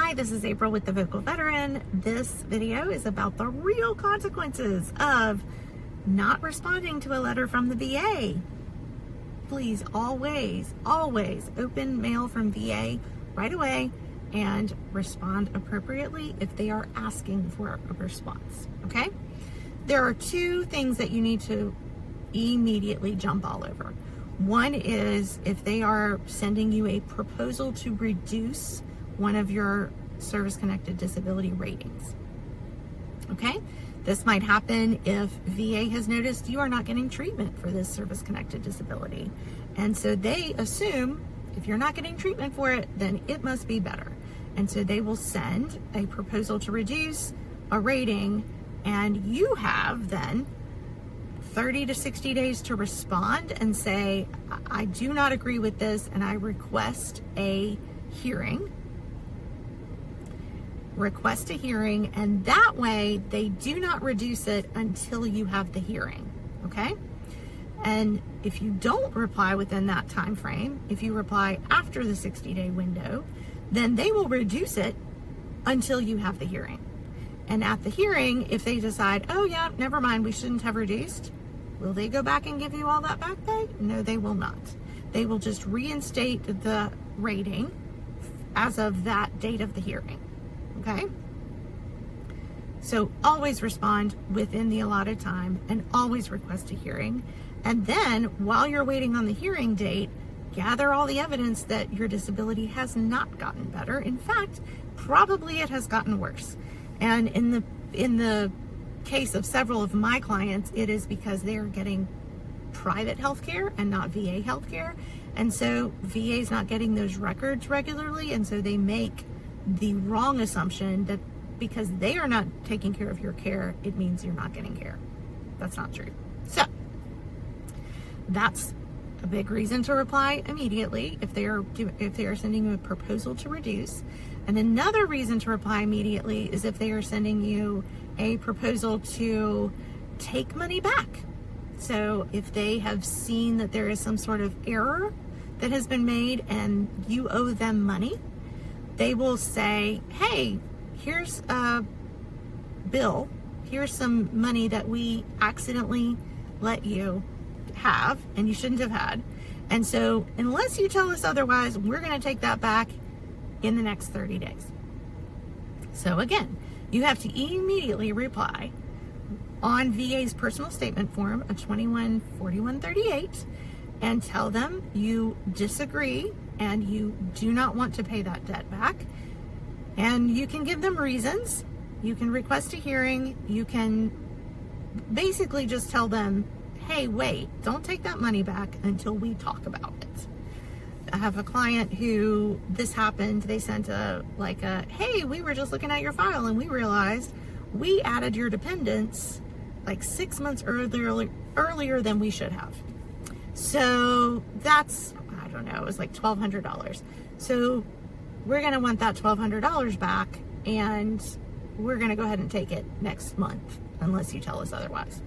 Hi, this is April with the Vocal Veteran. This video is about the real consequences of not responding to a letter from the VA. Please always open mail from VA right away and respond appropriately if they are asking for a response, okay? There are two things that you need to immediately jump all over. One is if they are sending you a proposal to reduce one of your service-connected disability ratings, okay? This might happen if VA has noticed you are not getting treatment for this service-connected disability. And so they assume if you're not getting treatment for it, then it must be better. And so they will send a proposal to reduce a rating, and you have then 30 to 60 days to respond and say, I do not agree with this and I request a hearing. Request a hearing, and that way they do not reduce it until you have the hearing, okay? And if you don't reply within that time frame, if you reply after the 60-day window, then they will reduce it until you have the hearing. And at the hearing, if they decide, oh yeah, never mind, we shouldn't have reduced, will they go back and give you all that back pay? No, they will not. They will just reinstate the rating as of that date of the hearing. Okay? So always respond within the allotted time and always request a hearing. And then while you're waiting on the hearing date, gather all the evidence that your disability has not gotten better. In fact, probably it has gotten worse. And in the case of several of my clients, it is because they are getting private health care and not VA health care. And so VA is not getting those records regularly. And so they make the wrong assumption that because they are not taking care of your care, it means you're not getting care. That's not true. So that's a big reason to reply immediately if they are sending you a proposal to reduce. And another reason to reply immediately is if they are sending you a proposal to take money back. So if they have seen that there is some sort of error that has been made and you owe them money, they will say, hey, here's a bill, here's some money that we accidentally let you have and you shouldn't have had. And so unless you tell us otherwise, we're going to take that back in the next 30 days. So again, you have to immediately reply on VA's personal statement form of 214138 and tell them you disagree and you do not want to pay that debt back. And you can give them reasons. You can request a hearing. You can basically just tell them, hey, wait, don't take that money back until we talk about it. I have a client who this happened. They sent hey, we were just looking at your file and we realized we added your dependents like 6 months earlier than we should have. So that's, I don't know, it was like $1,200. So we're going to want that $1,200 back, and we're going to go ahead and take it next month unless you tell us otherwise.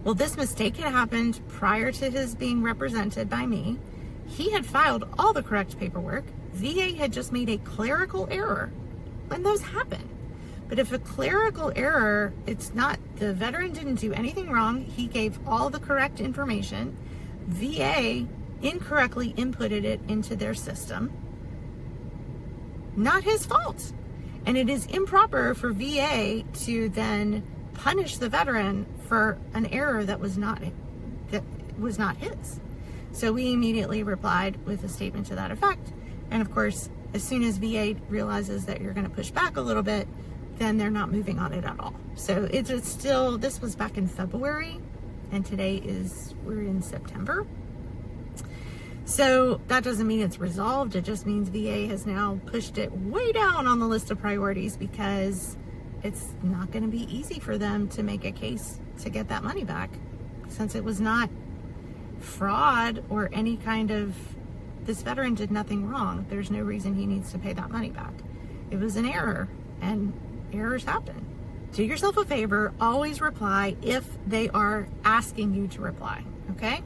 Well, this mistake had happened prior to his being represented by me. He had filed all the correct paperwork. VA had just made a clerical error, and those happen. But if a clerical error, it's not, the veteran didn't do anything wrong. He gave all the correct information. VA incorrectly inputted it into their system. Not his fault. And it is improper for VA to then punish the veteran for an error that was not his. So we immediately replied with a statement to that effect. And of course, as soon as VA realizes that you're going to push back a little bit, then they're not moving on it at all. So it's still, this was back in February, and today we're in September. So that doesn't mean it's resolved. It just means VA has now pushed it way down on the list of priorities because it's not going to be easy for them to make a case to get that money back, since it was not fraud or any kind of, this veteran did nothing wrong. There's no reason he needs to pay that money back. It was an error, and errors happen. Do yourself a favor, always reply if they are asking you to reply, okay?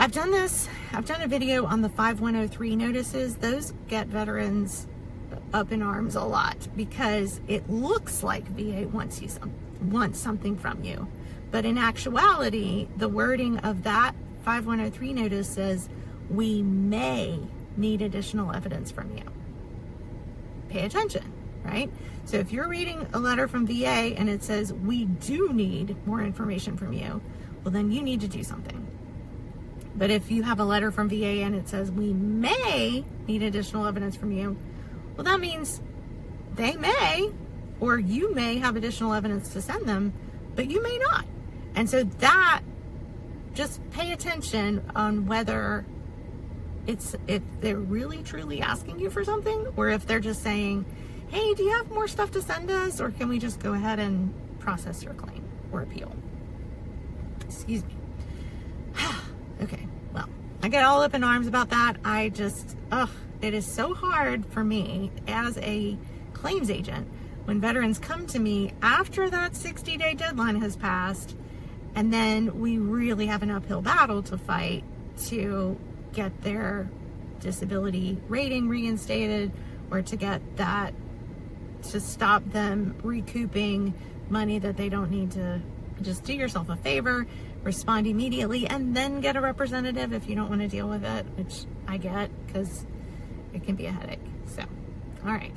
I've done this. I've done a video on the 5103 notices. Those get veterans up in arms a lot because it looks like VA wants something from you. But in actuality, the wording of that 5103 notice says, we may need additional evidence from you. Pay attention, right? So if you're reading a letter from VA and it says, we do need more information from you, well, then you need to do something. But if you have a letter from VA and it says, we may need additional evidence from you, well, that means they may, or you may have additional evidence to send them, but you may not. And so that, just pay attention on whether if they're really truly asking you for something, or if they're just saying, hey, do you have more stuff to send us, or can we just go ahead and process your claim or appeal? Excuse me. Okay, well, I get all up in arms about that. It is so hard for me as a claims agent when veterans come to me after that 60-day deadline has passed, and then we really have an uphill battle to fight to get their disability rating reinstated, or to get that, to stop them recouping money that they don't need to. Just do yourself a favor, respond immediately, and then get a representative if you don't want to deal with it, which I get because it can be a headache. So, all right.